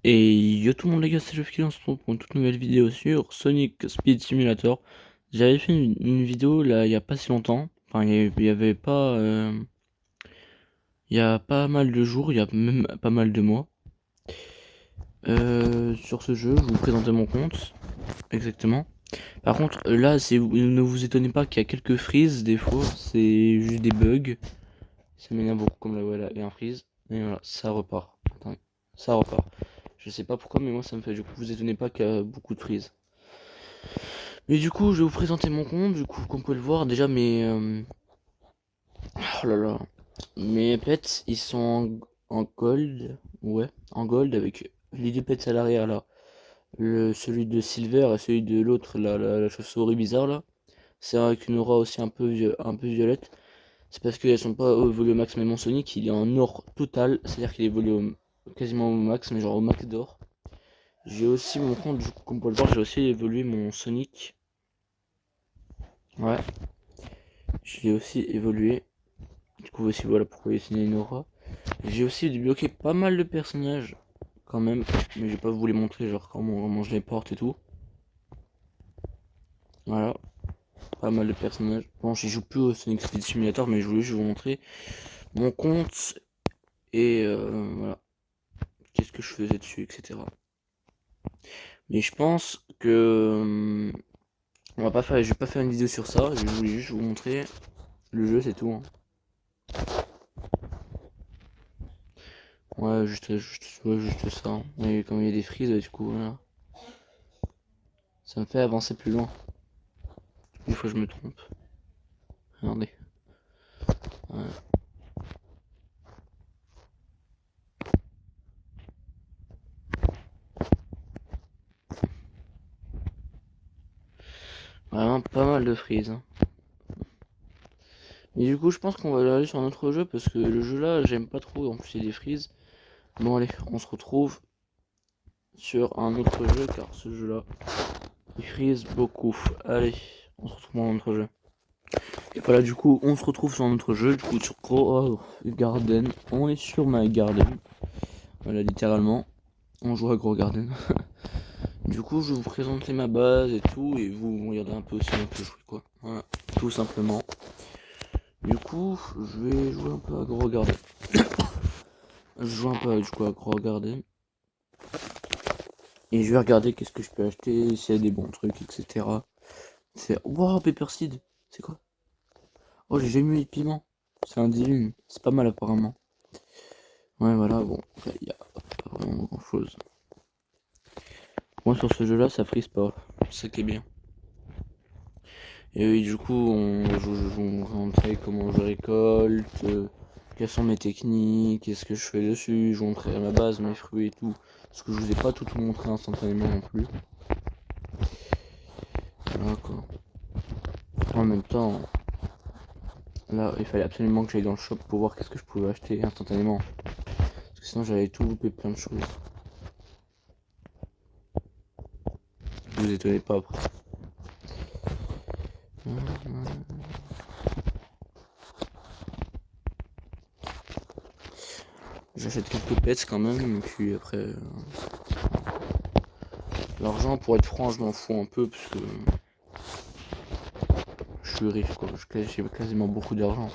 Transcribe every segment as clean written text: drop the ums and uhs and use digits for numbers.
Et yo tout le monde les gars, c'est Jeff qui lance pour une toute nouvelle vidéo sur Sonic Speed Simulator. J'avais fait une vidéo là il y a pas si longtemps, enfin il y avait pas, il y a pas mal de jours, il y a même pas mal de mois. Sur ce jeu, je vous présenter mon compte, exactement. Par contre là, ne vous étonnez pas qu'il y a quelques freezes des fois, c'est juste des bugs. Ça m'énerve beaucoup comme là voilà, et un freeze, et voilà, ça repart. Attendez, ça repart. Je sais pas pourquoi, mais moi ça me fait. Du coup, vous étonnez pas qu'il y a beaucoup de frises. Mais du coup, je vais vous présenter mon compte. Du coup, comme vous pouvez le voir, déjà oh là là. Mes pets, ils sont en gold. Ouais, en gold avec les deux pets à l'arrière là. Celui de Silver et celui de l'autre, la chauve-souris bizarre là. C'est avec une aura aussi un peu violette. C'est parce qu'elles sont pas évoluées au max, mais mon Sonic il est en or total. C'est-à-dire qu'il est évolué quasiment au max, mais genre au max d'or. J'ai aussi mon compte, du coup, comme vous pouvez le voir, j'ai aussi évolué mon Sonic. Ouais, je l'ai aussi évolué. Du coup, aussi, voilà pourquoi il est signé une aura. J'ai aussi débloqué pas mal de personnages, quand même. Mais je vais pas vous les montrer, genre comment je les porte et tout. Voilà, pas mal de personnages. Bon, j'y joue plus au Sonic Speed Simulator, mais je voulais juste vous montrer mon compte. Et voilà, qu'est-ce que je faisais dessus, etc. Mais je pense que je vais pas faire une vidéo sur ça. Je voulais juste vous montrer le jeu, c'est tout, hein. Ouais, juste ça, hein. Et comme il y a des frises, du coup, voilà. Ça me fait avancer plus loin. Une fois, je me trompe. Regardez. Ouais. Vraiment pas mal de frises, hein. Et du coup, je pense qu'on va aller sur un autre jeu parce que le jeu là, j'aime pas trop. En plus, il y a des frises. Bon, allez, on se retrouve sur un autre jeu car ce jeu là, il frise beaucoup. Allez, on se retrouve dans un autre jeu. Et voilà, du coup, on se retrouve sur un autre jeu. Du coup, sur Grow Garden. On est sur My Garden. Voilà, littéralement. On joue à Grow Garden. Du coup, je vais vous présenter ma base et tout, et vous regardez un peu aussi un peu jouer, quoi. Voilà, tout simplement. Du coup, je vais jouer un peu à Grow Garden. Je joue un peu du coup à Grow Garden. Et je vais regarder qu'est-ce que je peux acheter, s'il y a des bons trucs, etc. C'est... Wow, Pepper Seed. C'est quoi? Oh, j'ai jamais eu de piment. C'est un dilune. C'est pas mal apparemment. Ouais, voilà, bon. Il y a pas vraiment grand chose. Moi, sur ce jeu-là, ça frise pas. C'est ça qui est bien. Et oui, du coup, je vais vous montrer comment je récolte, quelles sont mes techniques, qu'est-ce que je fais dessus, je vous montrerai ma base, mes fruits et tout. Parce que je vous ai pas tout montré instantanément non plus. Voilà quoi. En même temps, là, il fallait absolument que j'aille dans le shop pour voir qu'est-ce que je pouvais acheter instantanément. Parce que sinon, j'allais tout louper plein de choses. Vous étonnez pas après. J'achète quelques pets quand même, et puis après... l'argent, pour être franc, je m'en fous un peu, parce que... je suis riche, quoi. J'ai quasiment beaucoup d'argent.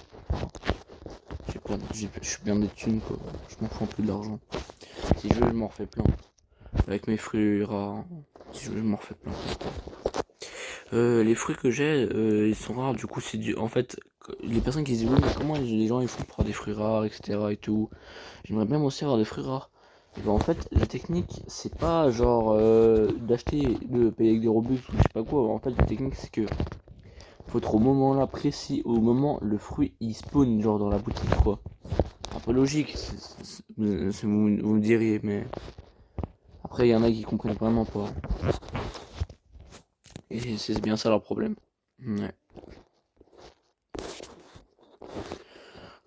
Je suis bien des thunes, quoi. Je m'en fous un peu de l'argent. Si je veux, je m'en refais plein. Avec mes fruits rares, si je veux, je m'en refais plein. Les fruits que j'ai, ils sont rares. Du coup, c'est du... En fait, les personnes qui disent oui, mais comment les gens ils font pour avoir des fruits rares, etc. et tout. J'aimerais bien moi aussi avoir des fruits rares. Et ben, en fait, la technique, c'est pas genre d'acheter, de payer avec des Robux ou je sais pas quoi. En fait, la technique, c'est que faut être au moment là précis, au moment le fruit il spawn, genre dans la boutique, quoi. Un peu logique, vous me diriez, mais après, il y en a qui comprennent vraiment pas. Et c'est bien ça leur problème. Ouais.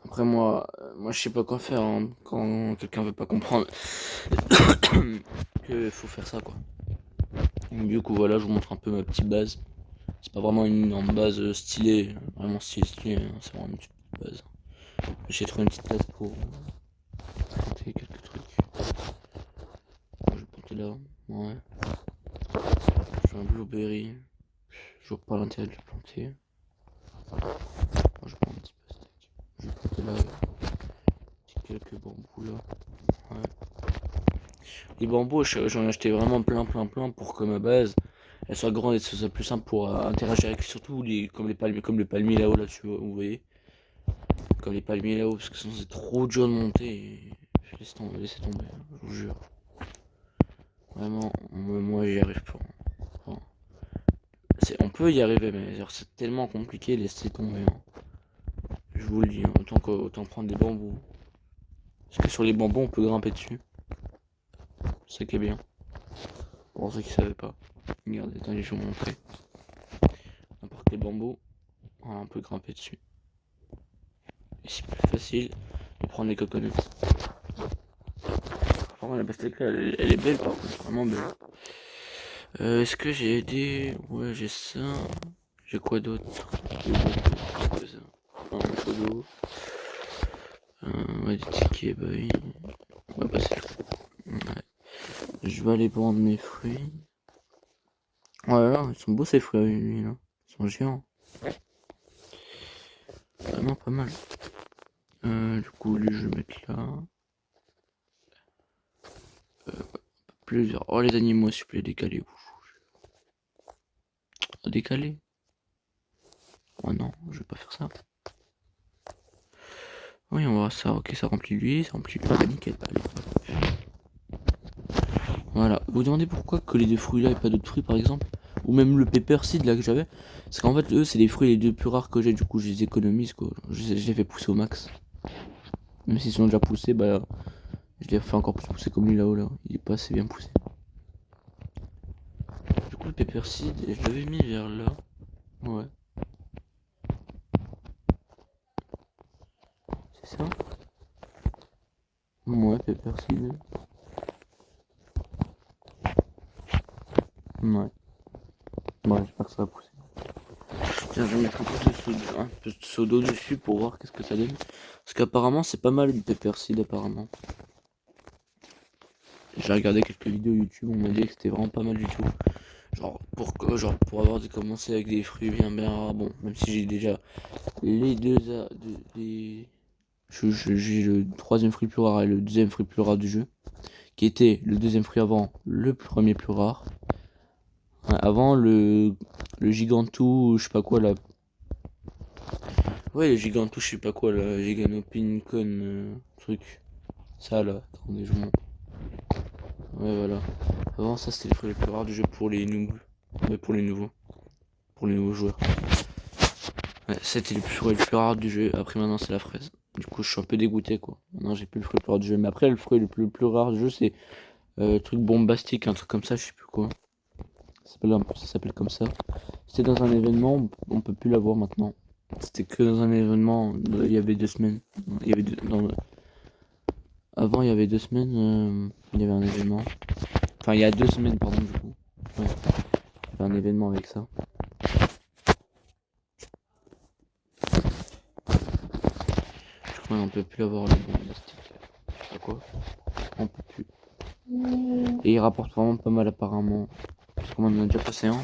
Après, moi je sais pas quoi faire hein, quand quelqu'un veut pas comprendre que faut faire ça, quoi. Donc, du coup, voilà, je vous montre un peu ma petite base. C'est pas vraiment une énorme base stylée, vraiment stylée, hein, c'est vraiment une petite base. J'ai trouvé une petite place pour présenter quelques trucs. là. Ouais. J'ai un blueberry. Je vois pas l'intérêt de le planter. Moi, je prends un petit pastèque. Je vais planter là. Quelques bambous là. Ouais. Les bambous, j'en ai acheté vraiment plein pour que ma base elle soit grande et que ce soit plus simple pour interagir avec surtout comme les palmiers, comme le palmier là-haut là, tu vois, vous voyez. Comme les palmiers là-haut, parce que sinon c'est trop dur de monter et je laisse tomber, laissez tomber, je vous jure. Vraiment, moi j'y arrive pas. Enfin, on peut y arriver, mais c'est tellement compliqué, laissez tomber. Hein. Je vous le dis, hein, autant prendre des bambous. Parce que sur les bambous, on peut grimper dessus. C'est ça qui est bien. Pour ceux qui savaient pas. Regardez, attendez, je vais vous montrer. N'importe quel bambou, voilà, on peut grimper dessus. Et c'est plus facile de prendre les coconuts. La pastèque elle est belle par contre, vraiment belle. Est-ce que j'ai des... Ouais, j'ai ça. J'ai quoi d'autre? J'ai ça. Un photo. Ouais, des tickets, bah oui. Ouais, bah c'est tout. Ouais. Je vais aller prendre mes fruits. Ouais, là, ils sont beaux ces fruits, lui, là. Ils sont géants. Vraiment pas mal. Du coup, lui, je vais mettre là. Plusieurs. Oh, les animaux, s'il vous plaît, décalez-vous. Décaler. Oh non, je vais pas faire ça. Oui, on va voir ça. Ok, ça remplit lui, ça remplit lui. Ah, nickel. Allez. Voilà. Vous vous demandez pourquoi que les deux fruits là et pas d'autres fruits par exemple? Ou même le pepper seed là que j'avais? Parce qu'en fait, eux, c'est les fruits les deux plus rares que j'ai. Du coup, je les économise quoi. Je les fais pousser au max. Même s'ils sont déjà poussés, bah je les fais encore plus pousser comme lui là-haut là. Il est pas assez bien poussé. Du coup, le pepper seed, je l'avais mis vers là. Ouais. C'est ça? Ouais, pepper seed. Ouais. Ouais, j'espère que ça va pousser. Tiens, je vais mettre un peu de soda dessus pour voir qu'est-ce que ça donne. Parce qu'apparemment, c'est pas mal le pepper seed apparemment. J'ai regardé quelques vidéos YouTube, on m'a dit que c'était vraiment pas mal du tout. Pour avoir commencé avec des fruits bien rares, bon, même si j'ai déjà les deux, j'ai le troisième fruit plus rare et le deuxième fruit plus rare du jeu, qui était le deuxième fruit avant le premier plus rare. Ouais, avant le gigantou, je sais pas quoi là. Ouais, le gigantou, je sais pas quoi là, Giganopincon, truc. Ça là, attendez, je vous montre. Ouais, voilà. Avant ça, c'était le fruit le plus rare du jeu pour les noobs. Ouais, pour les nouveaux. Pour les nouveaux joueurs. Ouais, c'était le fruit le plus rare du jeu. Après, maintenant, c'est la fraise. Du coup, je suis un peu dégoûté, quoi. Maintenant, j'ai plus le fruit le plus rare du jeu. Mais après, le fruit le plus rare du jeu, c'est truc bombastique, un truc comme ça, je sais plus quoi. Ça s'appelle comme ça. C'était dans un événement, on peut plus l'avoir maintenant. C'était que dans un événement, il y avait 2 semaines. Il y avait Avant, il y avait 2 semaines, il y avait un événement. Enfin, il y a 2 semaines, pardon, du coup. Ouais. Il y avait un événement avec ça. Je crois qu'on peut plus avoir le bombastique. Je sais pas quoi. On peut plus. Et il rapporte vraiment pas mal apparemment. Parce qu'on en a déjà passé un.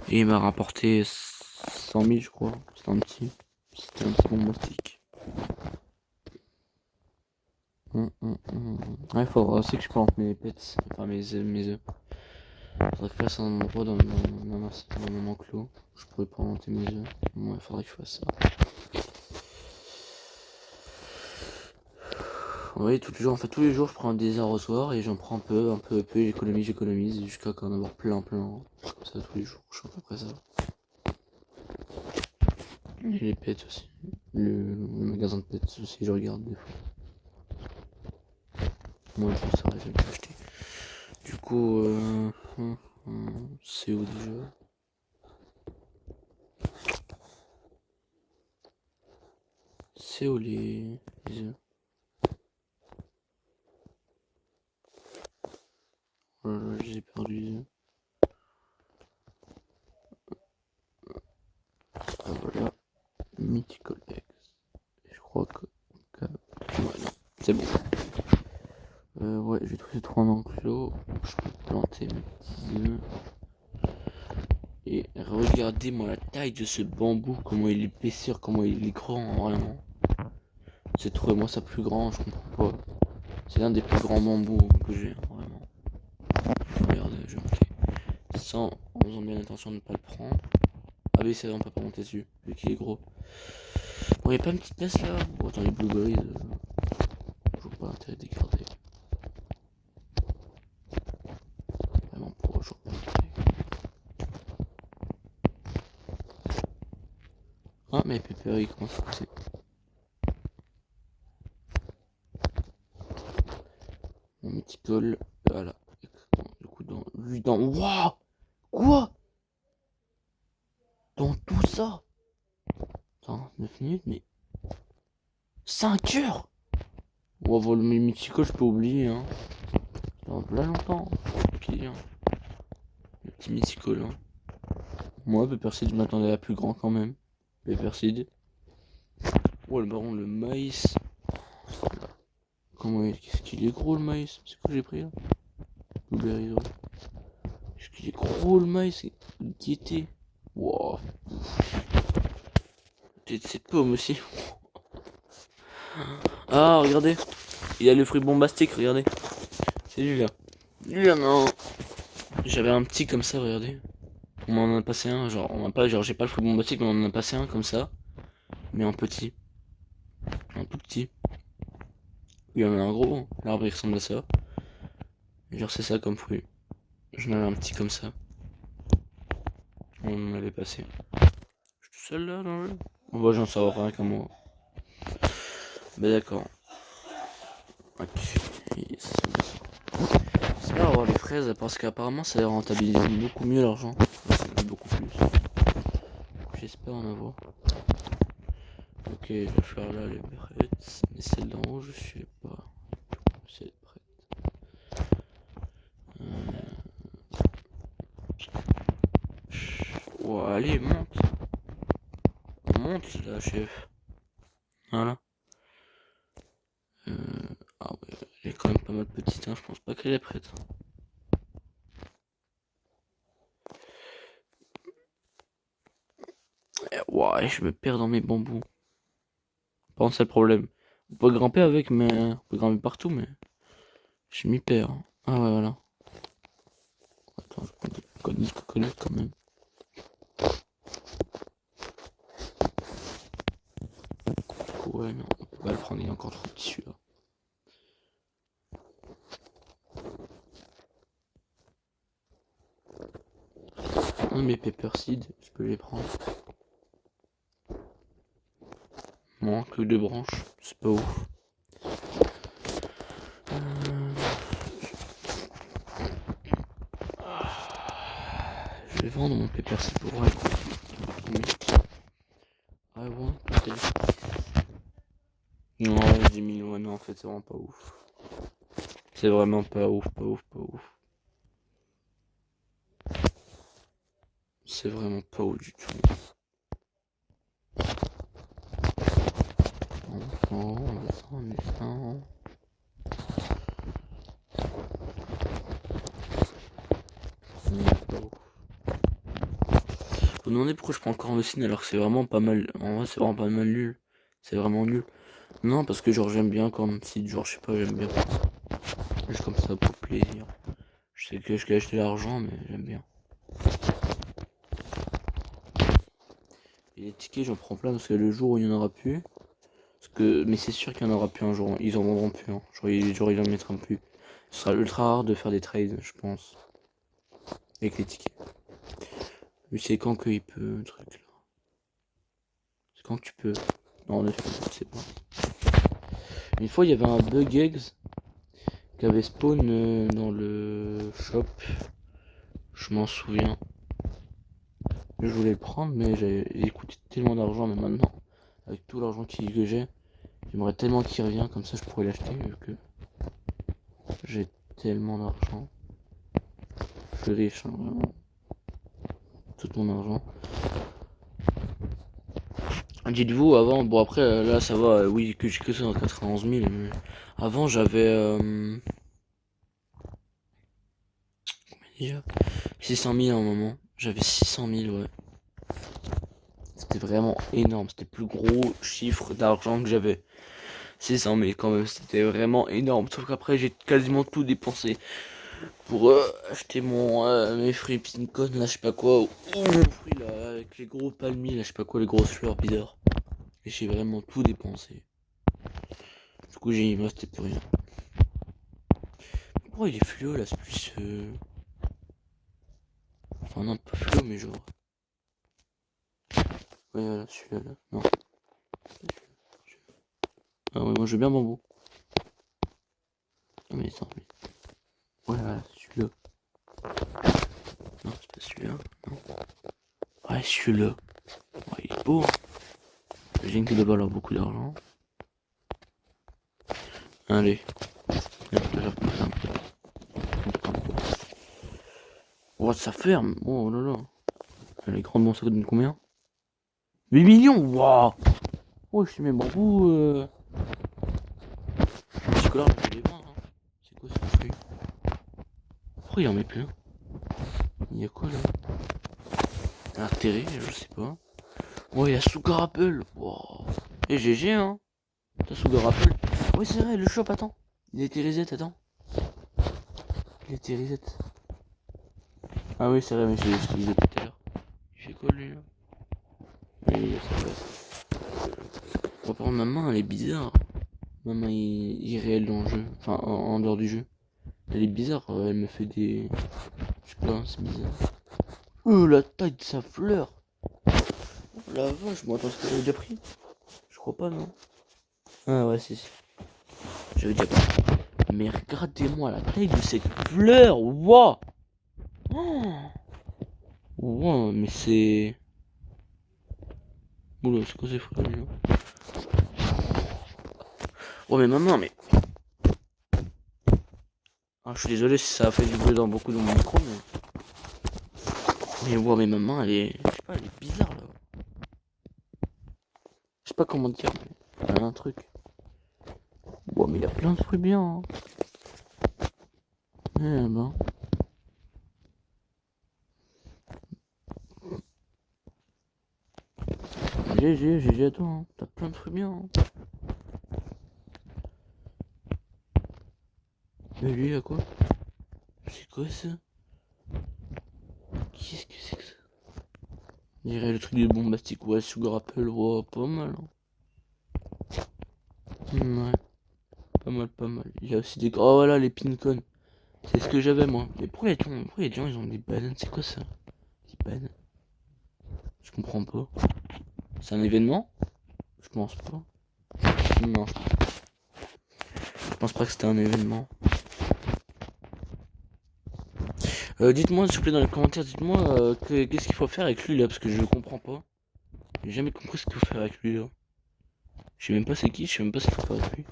Et il m'a rapporté 100 000 je crois. C'était un petit bombastique. Ouais, il faudra aussi que je plante mes pets. Enfin mes œufs. Faudrait que je fasse un endroit dans mon enclos. Je pourrais planter mes œufs. Ouais, faudrait que je fasse ça. Oui, tous les jours je prends des arrosoirs et j'en prends un peu, j'économise jusqu'à en avoir plein. Comme ça tous les jours, je fais à peu près ça. Et les pets aussi. Le magasin de pets aussi, je regarde des fois. Moi je saurais jamais acheter. Du coup, c'est où déjà? C'est où les œufs? J'ai perdu les œufs. Ah voilà. Mythical X. Je crois que... Ouais, non. C'est bon. Ouais, j'ai trouvé 3 enclos. Je peux planter mes petits œufs. Et regardez-moi la taille de ce bambou, comment il est épaissir, comment il est grand, vraiment. C'est trouvé-moi ça plus grand, je comprends pas. C'est l'un des plus grands bambous que j'ai, vraiment. Regardez, je vais monter. Sans, en faisant bien attention de ne pas le prendre. Ah oui, c'est vrai, on peut pas monter dessus, vu qu'il est gros. Bon, y'a pas une petite pièce là? Bon, attends, les blueberries, je vois pas l'intérêt de les garder. Vraiment, pour je vois pas l'intérêt. Ah, mais Pepper, il commence à pousser. Mon petit col, voilà. Du coup, dans lui, dans. Waouh! Quoi? Dans tout ça? Attends, 9 minutes, mais. 5 heures! On va voir le mythical, je peux oublier, hein. Dans là longtemps. Pire. Le petit mythical, hein. Moi, Pepperseed, je m'attendais à plus grand quand même. Pepperseed. Oh, le baron, le maïs. Comment est. Qu'est-ce qu'il est gros le maïs? C'est quoi que j'ai pris là? Blueberry, ouais. Qu'est-ce qu'il est gros le maïs? Gaieté. Wow. Peut-être cette pomme aussi. Ah, regardez. Il y a le fruit bombastique, regardez. C'est lui là. Lui là, non. J'avais un petit comme ça, regardez. On m'en a passé un, genre, on m'a pas, genre, j'ai pas le fruit bombastique, mais on en a passé un comme ça. Mais en petit. Un tout petit. Il y en a un gros, hein. L'arbre il ressemble à ça. Et genre, c'est ça comme fruit. J'en avais un petit comme ça. On en avait passé. Je suis tout seul là dans le jeu. Bon, bah, j'en sais rien qu'à moi. Bah, d'accord. Ok. Yes. J'espère avoir les fraises parce qu'apparemment ça les rentabilise beaucoup mieux l'argent. Beaucoup plus. J'espère en avoir. Ok, la fleur là elle est prête. Mais celle d'en haut je sais pas. Si elle est prête. Oh, allez, monte. Monte là, chef. Voilà. Ah ouais, elle est quand même pas mal petite, hein. Je pense pas qu'elle est prête. Ouais, je me perds dans mes bambous. Par contre, c'est le problème. On peut grimper avec, mais on peut grimper partout, mais je m'y perds. Ah ouais, voilà. Attends, je prends des coconuts quand même. Ouais, non, on peut pas le prendre, il est encore trop petit celui-là. Non, mais Pepperseed, je peux les prendre. Non, que 2 branches, c'est pas ouf. Je vais vendre mon Pepperseed pour ouais. I want to non, 10 000, ouais, non, en fait, c'est vraiment pas ouf. C'est vraiment pas ouf, pas ouf, pas ouf. C'est vraiment pas ouf du tout. On descend. Vous demandez pourquoi je prends encore un signe alors que c'est vraiment pas mal. En vrai, c'est vraiment pas mal nul. C'est vraiment nul. Non, parce que genre j'aime bien quand si genre je sais pas, j'aime bien. Juste comme ça pour plaisir. Je sais que je gagne de l'argent, mais j'aime bien. Et les tickets, j'en prends plein parce que le jour où il y en aura plus. Parce que, mais c'est sûr qu'il y en aura plus un jour. Ils en vendront plus. Hein. Genre ils en mettront plus. Ce sera ultra rare de faire des trades, je pense. Avec les tickets. Mais c'est quand qu'il peut, truc là. C'est quand que tu peux. Non, je sais pas. Une fois, il y avait un bug eggs qui avait spawn dans le shop. Je m'en souviens. Je voulais le prendre, mais j'ai coûté tellement d'argent, mais maintenant, avec tout l'argent que j'ai, j'aimerais tellement qu'il revienne, comme ça je pourrais l'acheter, vu que j'ai tellement d'argent. Je suis riche, hein, vraiment. Tout mon argent. Dites-vous, avant, bon après, là ça va, oui, que j'ai que ça dans 91 000, mais avant j'avais déjà. 600 000 à un moment. J'avais 600 000, ouais. C'était vraiment énorme. C'était le plus gros chiffre d'argent que j'avais. 600 000 quand même. C'était vraiment énorme. Sauf qu'après, j'ai quasiment tout dépensé pour acheter mes fruits Pincon, là, je sais pas quoi. Ou mon fruit, là, avec les gros palmiers, là, je sais pas quoi, les grosses fleurs bizarres. Et j'ai vraiment tout dépensé. Du coup, il me restait plus rien. Pourquoi il est fluo, là, ce plus... Enfin, non, pas fluo, mais genre... Ouais, voilà, celui-là, là. Non. Ah ouais, moi, je veux bien bambou. Ah, mais attends, mais... Ouais, voilà, celui-là. Non, c'est pas celui-là. Non. Ouais, celui-là. Ouais, il est beau. J'imagine qu'il doit valoir beaucoup d'argent. Allez. Viens, je te faire pousser un peu. Oh, ça ferme. Oh là là. Les grandes bons, ça donne combien? 8 millions. Waouh. Oh, je suis même bambou. Petit colère, je vais les vendre. Hein. C'est quoi ce fruit? Pourquoi il en met plein? Il y a quoi là? Un terré, je sais pas. Oh, il y a Sugar Apple. Wow. Et GG, hein. T'as Sugar Apple. Oui, c'est vrai, le shop, attends. Il a été reset, attends. Il a été reset. Ah oui, c'est vrai, mais je l'ai dit tout à l'heure. Il fait quoi lui là? Oui, ça va. Bon, par contre, ma main, elle est bizarre. Ma main est irréelle dans le jeu. Enfin, en dehors du jeu. Elle est bizarre, elle me fait des... Je sais pas, c'est bizarre. La taille de sa fleur. Oh la vache, moi attends, ce que j'avais déjà pris. Je crois pas, non. Ah ouais, si. J'avais déjà pris. Mais regardez-moi la taille de cette fleur. Waouh. Wow, mais c'est... Oula, c'est quoi ces fruits là? Oh mais maman, mais... Ah, je suis désolé si ça a fait du bruit dans beaucoup de mon micro, mais... Mais wow, mais maman, elle est... Je sais pas, elle est bizarre là. Je sais pas comment dire, mais... Elle a un truc. Wow, mais il y a plein de fruits bien, hein. Eh ben... GG à toi, hein. T'as plein de fruits bien, hein. Mais lui, il a quoi? C'est quoi ça? Qu'est-ce que c'est que ça? On dirait le truc de bombastique, ouais, Sugar Apple, ouais, pas mal, hein. Ouais, pas mal, pas mal. Il y a aussi des... Oh voilà, les Pincon. C'est ce que j'avais, moi. Mais pourquoi pourquoi y a des gens, ils ont des bananes? C'est quoi ça? Des bananes? Je comprends pas. C'est un événement? Je pense pas. Non, je pense pas que c'était un événement. Dites-moi, s'il vous plaît, dans les commentaires, dites-moi qu'est-ce qu'il faut faire avec lui là, parce que je comprends pas. J'ai jamais compris ce qu'il faut faire avec lui là. Je sais même pas c'est qui, je sais même pas ce qu'il faut faire avec lui.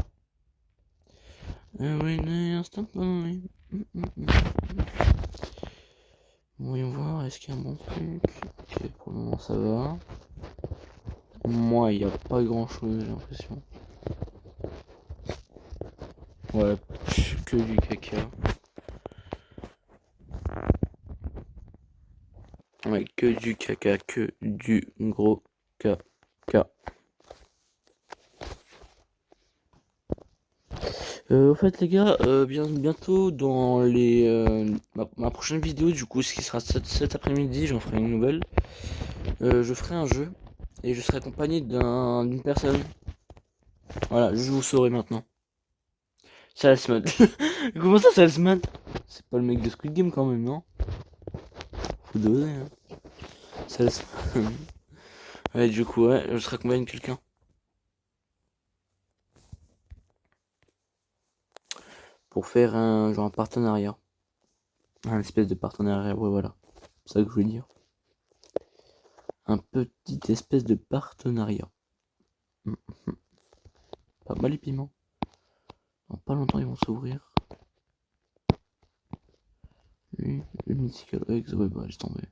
Oui, instant, oui. Voyons voir, est-ce qu'il y a un bon truc? Ok, pour le moment ça va. Moi, il n'y a pas grand chose, j'ai l'impression. Ouais, que du caca. Ouais, que du caca, que du gros caca. Au fait les gars, bientôt dans ma prochaine vidéo, du coup, ce qui sera cet après-midi, j'en ferai une nouvelle. Je ferai un jeu et je serai accompagné d'une personne. Voilà, je vous saurai maintenant. Salesman. Comment ça, Salesman? C'est pas le mec de Squid Game quand même, non? Faut doser, hein. Salesman. Ouais, du coup, ouais, je serai accompagné de quelqu'un. Pour faire genre un partenariat. Un espèce de partenariat, ouais, voilà. C'est ça que je voulais dire. Un petit espèce de partenariat. Pas mal les piments. Dans pas longtemps ils vont s'ouvrir. Lui, le Mythical Eggs, ouais bah laisse tomber.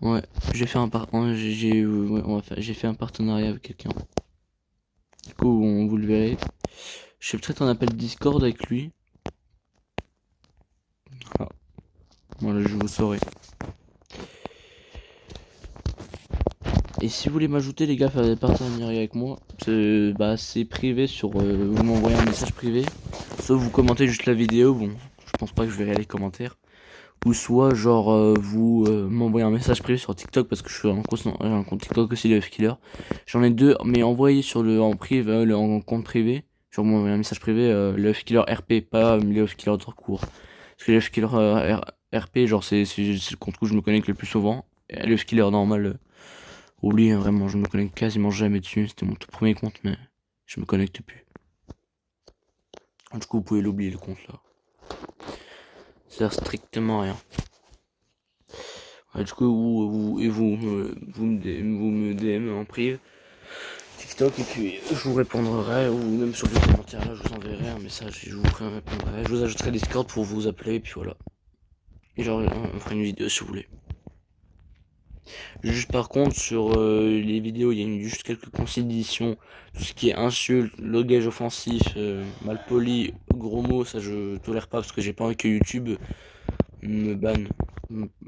Ouais, j'ai fait un j'ai fait un partenariat avec quelqu'un. Du coup vous le verrez. Je sais peut-être un appel Discord avec lui. Voilà. Voilà, je vous saurai. Et si vous voulez m'ajouter les gars, faire des partenariats avec moi, c'est privé sur... vous m'envoyez un message privé. Soit vous commentez juste la vidéo, bon, je pense pas que je verrai les commentaires. Ou soit genre vous m'envoyez un message privé sur TikTok parce que je suis j'ai un compte TikTok aussi, le F-Killer. J'en ai deux, mais envoyez sur en privé, en compte privé. Genre m'envoyer un message privé, le F-Killer RP, pas le F-Killer tout court. Parce que le F-Killer RP, genre c'est le compte où je me connecte le plus souvent. Et le F-Killer normal, oublie, hein, vraiment, je me connecte quasiment jamais dessus. C'était mon tout premier compte, mais je me connecte plus. Du coup, vous pouvez l'oublier le compte là. Ça sert strictement à rien. Ouais, du coup, vous me DM en prive TikTok et puis je vous répondrai ou même sur les commentaires là, je vous enverrai un message et je vous répondrai. Je vous ajouterai Discord pour vous appeler et puis voilà. Et genre, on fera une vidéo si vous voulez. Juste par contre, sur les vidéos, il y a juste quelques considérations. Tout ce qui est insulte, logage offensif, malpoli, gros mots, ça je tolère pas parce que j'ai pas envie que YouTube me banne.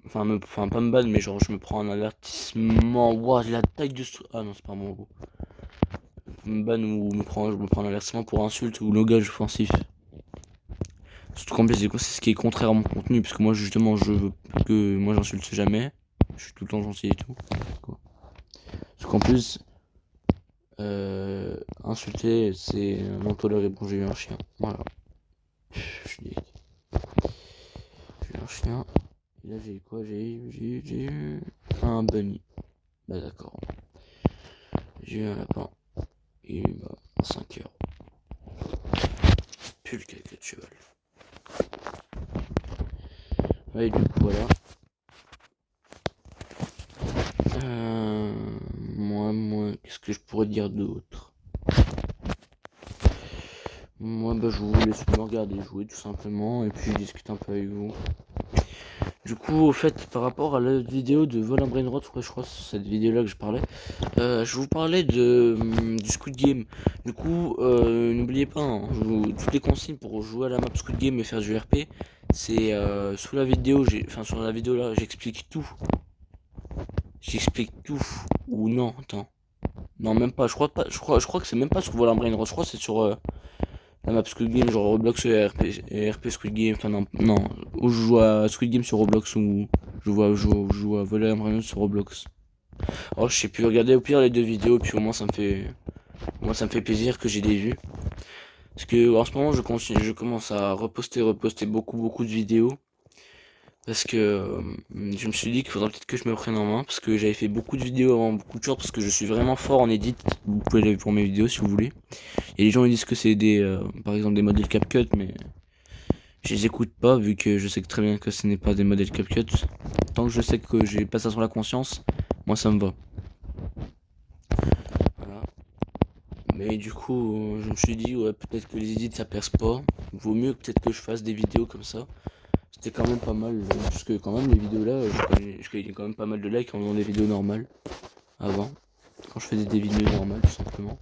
Enfin, pas me banne, mais genre je me prends un avertissement. Ouah, la taille de... Ah non, c'est pas mon mot. Me banne ou je me prends un avertissement pour insulte ou logage offensif. Surtout qu'en plus, c'est ce qui est contraire à mon contenu, parce que moi, justement, je veux que moi j'insulte jamais. Je suis tout le temps gentil et tout. Quoi. Parce qu'en plus, insulter, c'est non toléré. Bon, j'ai eu un chien. Voilà. Je suis j'ai eu un chien. Et là, j'ai eu quoi? J'ai eu un bunny. Bah, d'accord. J'ai eu un lapin. Et bah, en 5 heures. Plus le caca de cheval. Ouais, du coup, voilà. Moi, qu'est-ce que je pourrais dire d'autre? Moi, bah, je vous laisse me regarder jouer tout simplement et puis je discute un peu avec vous. Du coup, au fait, par rapport à la vidéo de Vol Brainrot, je crois que c'est cette vidéo-là que je parlais. Je vous parlais du Squid Game. Du coup, n'oubliez pas, hein, toutes les consignes pour jouer à la map Squid Game et faire du RP, c'est sous la vidéo. Sur la vidéo là, j'explique tout. J'explique tout. Ou non, attends. Non, même pas. Je crois que c'est même pas sur Vol Brainrot. Je crois que c'est sur la map Squid Game, genre Roblox et RP Squid Game. Enfin, non. Ou je joue à Squid Game sur Roblox ou je joue à Vol Brainrot sur Roblox. Oh, je sais plus, regarder au pire les deux vidéos, puis au moins ça me fait plaisir que j'ai des vues. Parce que en ce moment je commence à reposter beaucoup de vidéos. Parce que je me suis dit qu'il faudrait peut-être que je me prenne en main. Parce que j'avais fait beaucoup de vidéos avant beaucoup de choses. Parce que je suis vraiment fort en edit. Vous pouvez aller pour mes vidéos si vous voulez. Et les gens ils disent que c'est par exemple des modèles CapCut. Mais je les écoute pas vu que je sais que très bien que ce n'est pas des modèles CapCut. Tant que je sais que j'ai pas ça sur la conscience, moi ça me va. Voilà. Mais du coup, je me suis dit, ouais, peut-être que les edits ça perce pas. Vaut mieux peut-être que je fasse des vidéos comme ça. C'était quand même pas mal. Parce que quand même, les vidéos là, je gagnais quand même pas mal de likes en faisant des vidéos normales. Avant. Quand je faisais des vidéos normales, tout simplement.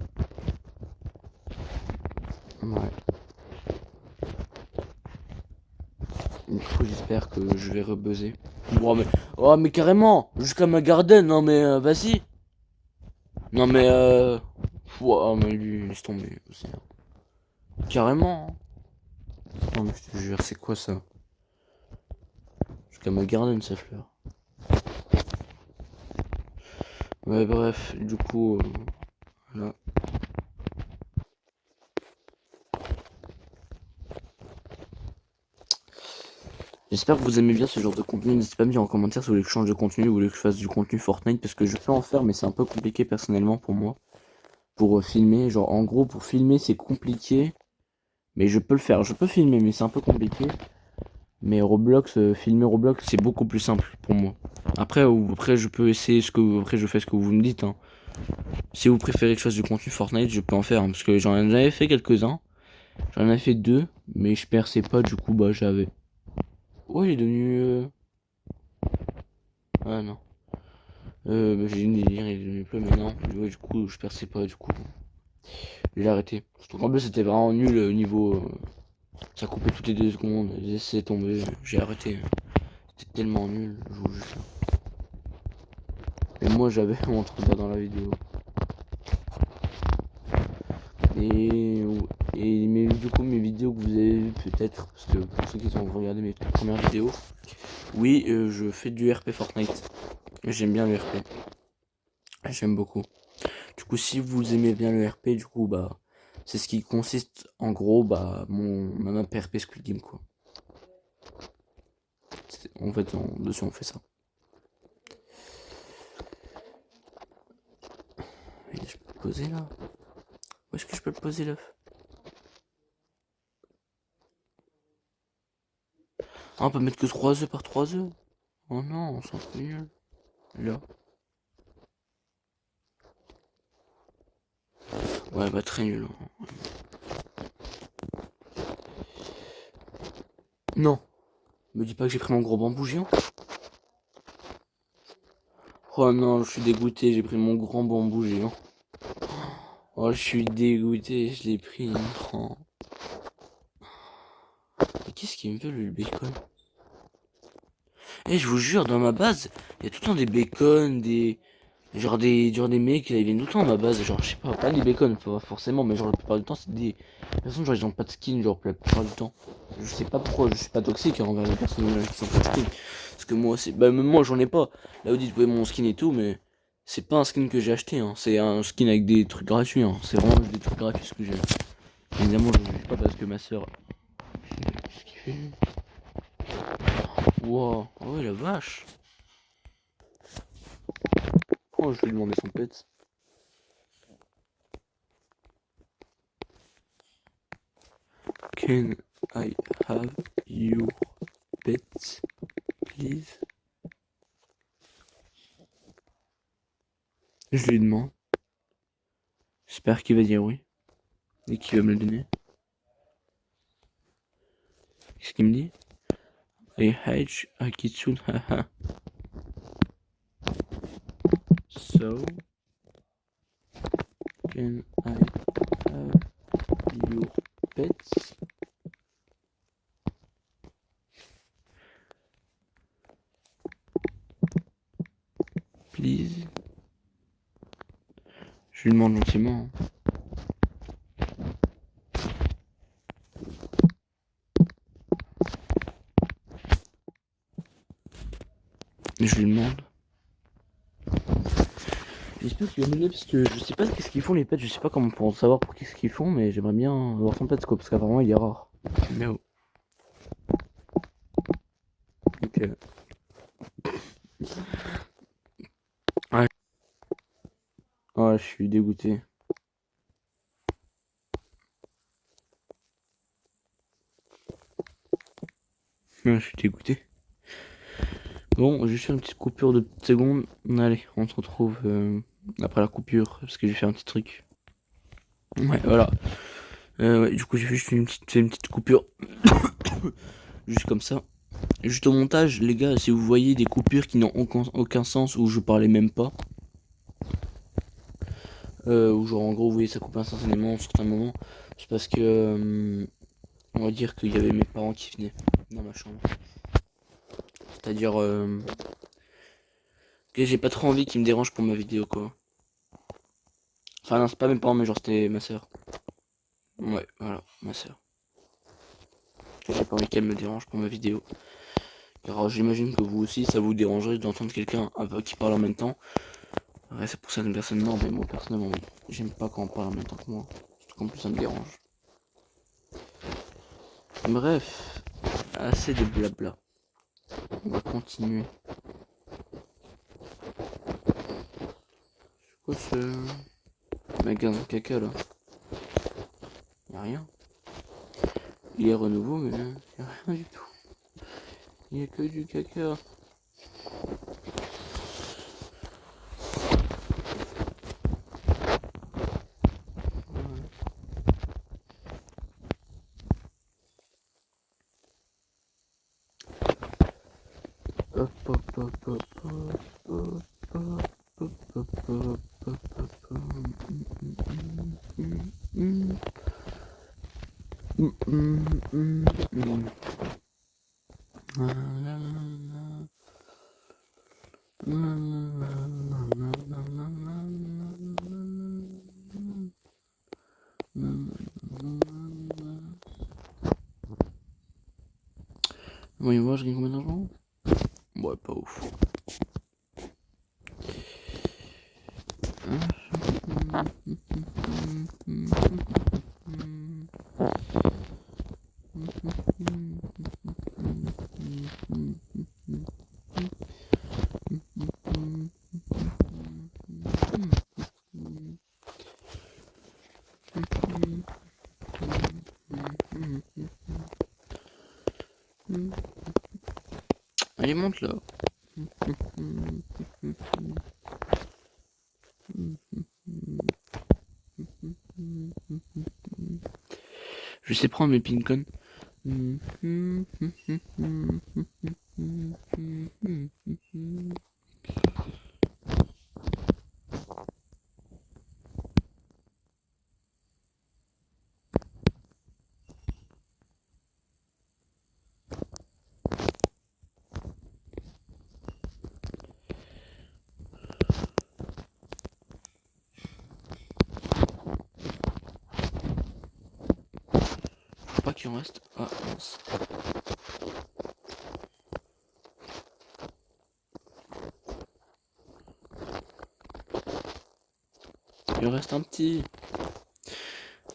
Ouais. Du coup, j'espère que je vais rebuzzer. Oh, mais carrément! Jusqu'à ma garden, non mais vas-y! Non mais oh, mais lui, laisse tomber aussi. Carrément! Hein. Non mais je te jure, c'est quoi ça? Jusqu'à ma garden, sa fleur. Ouais, bref, du coup, voilà. J'espère que vous aimez bien ce genre de contenu. N'hésitez pas à me dire en commentaire si vous voulez que je change de contenu ou vous voulez que je fasse du contenu Fortnite. Parce que je peux en faire, mais c'est un peu compliqué personnellement pour moi. Pour filmer, genre en gros, pour filmer, c'est compliqué. Mais je peux le faire. Je peux filmer, mais c'est un peu compliqué. Mais Roblox, filmer Roblox, c'est beaucoup plus simple pour moi. Après, je peux essayer après, je fais ce que vous me dites. Hein. Si vous préférez que je fasse du contenu Fortnite, je peux en faire. Hein, parce que j'en avais fait quelques-uns. J'en ai fait deux, mais je perçais pas, du coup, bah j'avais. Ouais, il est devenu. Ah non. J'ai une délire, il est devenu plus maintenant. Ouais, du coup, je perçais pas, du coup. J'ai arrêté. Surtout qu'en plus, c'était vraiment nul au niveau. Ça coupait toutes les 2 secondes. C'est tombé, j'ai arrêté. C'est tellement nul, je vous jure. Et moi j'avais montré ça dans la vidéo. Et, mais du coup mes vidéos que vous avez vues peut-être, parce que pour ceux qui ont regardé mes premières vidéos, oui je fais du RP Fortnite. J'aime bien le RP. J'aime beaucoup. Du coup si vous aimez bien le RP, du coup bah c'est ce qui consiste en gros bah ma map RP Squid Game quoi. En fait dessus on fait ça. Et je peux le poser là. Où est-ce que je peux le poser l'œuf? Ah, on peut mettre que 3 œufs par 3 œufs. Oh non, on s'en fout nul. Là. Ouais, bah très nul. Non. Me dis pas que j'ai pris mon gros bambou géant. Oh non, je suis dégoûté, j'ai pris mon grand bambou géant. Oh, je suis dégoûté, je l'ai pris. Oh. Mais qu'est-ce qu'il me veut le bacon? Eh, je vous jure, dans ma base, il y a tout le temps des bacon, genre des mecs, ils viennent tout le temps à ma base, genre je sais pas des bacon, pas forcément, mais genre la plupart du temps c'est des personnes genre ils ont pas de skin, genre la plupart du temps. Je sais pas pourquoi, je suis pas toxique envers les personnes qui sont pas de skin. Parce que moi c'est. Bah même moi j'en ai pas. Là vous dites ouais mon skin et tout, mais c'est pas un skin que j'ai acheté, hein. C'est un skin avec des trucs gratuits, hein. C'est vraiment des trucs gratuits ce que j'ai. Évidemment je ne pas parce que ma soeur. Qu'est-ce qu'il fait lui? Wow, oh la vache. Oh je vais lui demander son pet. Can I have your pet, please? Je lui demande. J'espère qu'il va dire oui. Et qu'il va me le donner. Qu'est-ce qu'il me dit? I hate a kitsune, haha. So, can I have your pets? Please? Je lui demande gentiment. Je lui demande. J'espère qu'il va me donner parce que je sais pas qu'est-ce qu'ils font les pets, je sais pas comment pour savoir pour qu'est-ce qu'ils font, mais j'aimerais bien avoir son pet quoi, parce qu'apparemment il est rare. Mais oh. Ok. Ouais. Ouais, je suis dégoûté. Je suis dégoûté. Bon, je vais faire une petite coupure de petites secondes. Allez, on se retrouve après la coupure, parce que j'ai fait un petit truc. Ouais, voilà. Ouais, du coup, j'ai fait juste fait une petite coupure. Juste comme ça. Juste au montage, les gars, si vous voyez des coupures qui n'ont aucun sens, où je parlais même pas, ou genre en gros, vous voyez, ça coupe instantanément à certains moments, c'est parce que, on va dire qu'il y avait mes parents qui venaient dans ma chambre. C'est-à-dire que j'ai pas trop envie qu'ils me dérangent pour ma vidéo, quoi. Enfin, non, c'est pas mes parents, mais genre c'était ma soeur. Ouais, voilà, ma soeur. J'ai pas envie qu'elle me dérange pour ma vidéo. Car j'imagine que vous aussi, ça vous dérangerait d'entendre quelqu'un qui parle en même temps. Ouais, c'est pour certaines personnes, non, mais moi personnellement, j'aime pas quand on parle en même temps que moi. Surtout qu'en plus, ça me dérange. Bref, assez de blabla. On va continuer. C'est quoi ce magasin de caca là? Y'a rien. Il est renouveau, mais y'a rien du tout. Il y a que du caca. Hop hop hop hop hop hop hop hop hop hop hop. Voyons voir, je gagne combien d'argent? Ouais, pas ouf. Allez, monte là. Je sais prendre mes pincons. Faut pas qu'il en reste. Ah, mince. Il en reste un petit.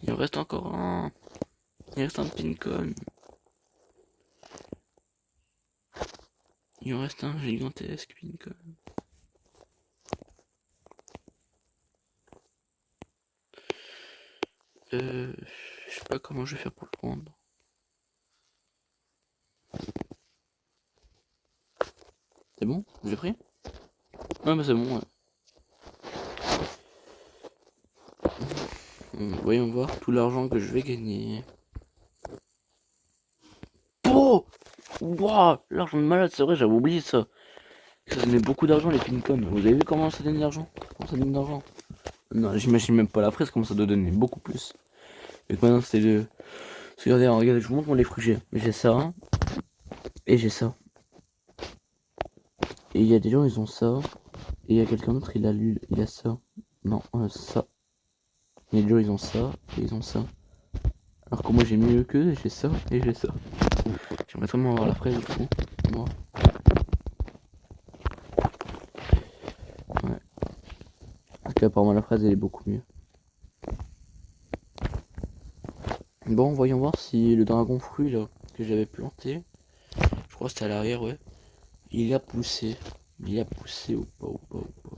Il en reste encore un. Il reste un pincon. Il en reste un gigantesque pincon. Je sais pas comment je vais faire pour le prendre. C'est bon? J'ai pris? Ouais, bah c'est bon, ouais. Voyons voir tout l'argent que je vais gagner. Oh! Wow! L'argent de malade, c'est vrai, j'avais oublié ça. Ça donnait beaucoup d'argent les pincons. Vous avez vu comment ça donne d'argent? Comment ça donne d'argent? Non, j'imagine même pas la fraise, comment ça doit donner beaucoup plus. Et maintenant, c'est le. Regardez, je vous montre les fruits que j'ai. J'ai ça. Et j'ai ça. Et il y a des gens, ils ont ça. Et il y a quelqu'un d'autre, il a ça. Non, ça. Et les gens, ils ont ça. Et ils ont ça. Alors que moi, j'ai mieux que j'ai ça. Et j'ai ça. J'aimerais vraiment avoir la fraise, du coup. Moi. Ouais. Parce qu'apparemment, la fraise, elle est beaucoup mieux. Bon, voyons voir si le dragon fruit, là, que j'avais planté. Je crois que c'était à l'arrière, ouais. Il a poussé. Il a poussé ou pas, ou pas, ou pas.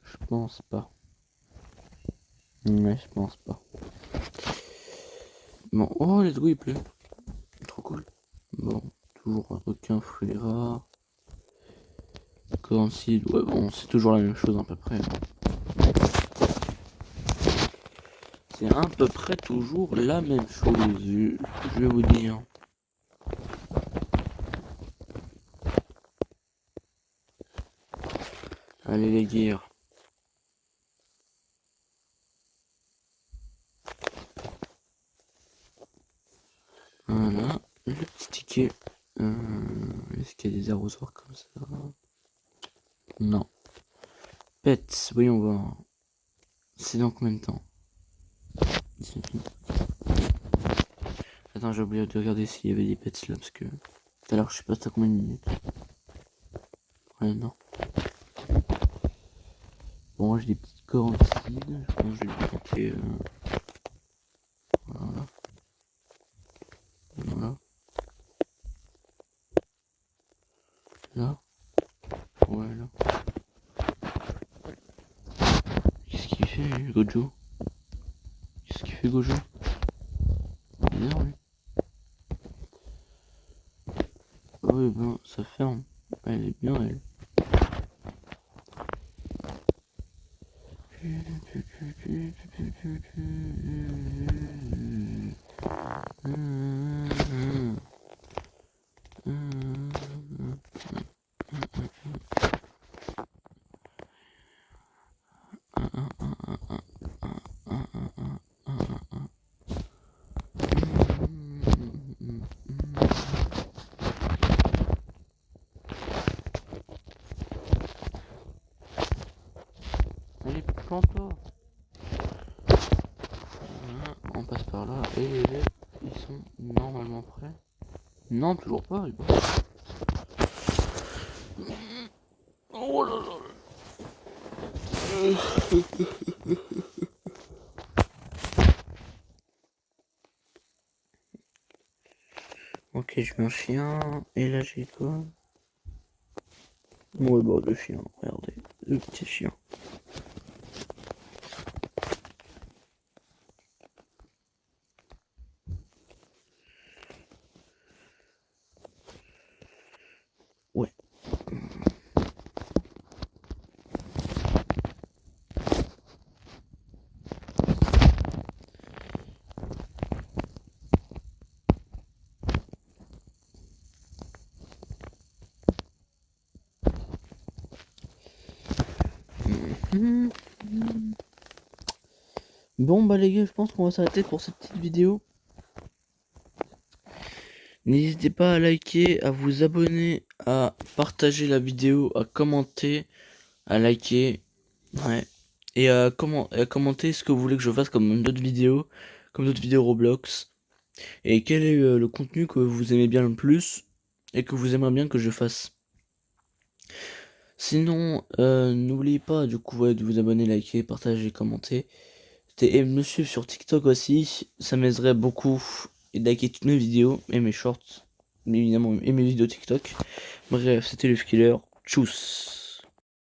Je pense pas. Ouais, je pense pas. Bon, oh, let's go, il pleut. Trop cool. Bon, toujours un requin, fruit rare. Corncide, ouais, bon, c'est toujours la même chose à peu près. C'est à peu près toujours la même chose, je vais vous dire. Allez les guerres. Voilà, le petit ticket. Est-ce qu'il y a des arrosoirs comme ça? Non. Pets, voyons voir. C'est dans combien de temps? Attends, j'ai oublié de regarder s'il y avait des pets là, parce que tout à l'heure, je sais pas c'était combien de minutes. Ouais, non. Bon, moi j'ai des petites corncides. Je pense que je vais les planter. Voilà. Voilà. Là. Ouais, là. Qu'est-ce qu'il fait, Gojo? Qu'est-ce qu'il fait, Gojo? Bizarre, lui. Ah oui, ben, ça ferme. Elle est bien, elle. Elle est Plante-toi. Voilà, on passe par là et les élèves ils sont normalement prêts. Non, toujours pas. Oh là là. Ok, je mets un chien. Et là j'ai quoi? Ouais, bah le chien, regardez. Le petit chien. Ouais. Bon bah les gars, je pense qu'on va s'arrêter pour cette petite vidéo. N'hésitez pas à liker, à vous abonner, à partager la vidéo, à commenter, à liker, ouais. Et à commenter ce que vous voulez que je fasse comme d'autres vidéos, Roblox. Et quel est le contenu que vous aimez bien le plus et que vous aimeriez bien que je fasse. Sinon, n'oubliez pas du coup de vous abonner, liker, partager, commenter. Et me suivre sur TikTok aussi, ça m'aiderait beaucoup. Et de liker toutes mes vidéos et mes shorts, mais évidemment, et mes vidéos TikTok. Bref, c'était le Killer. Tchuss.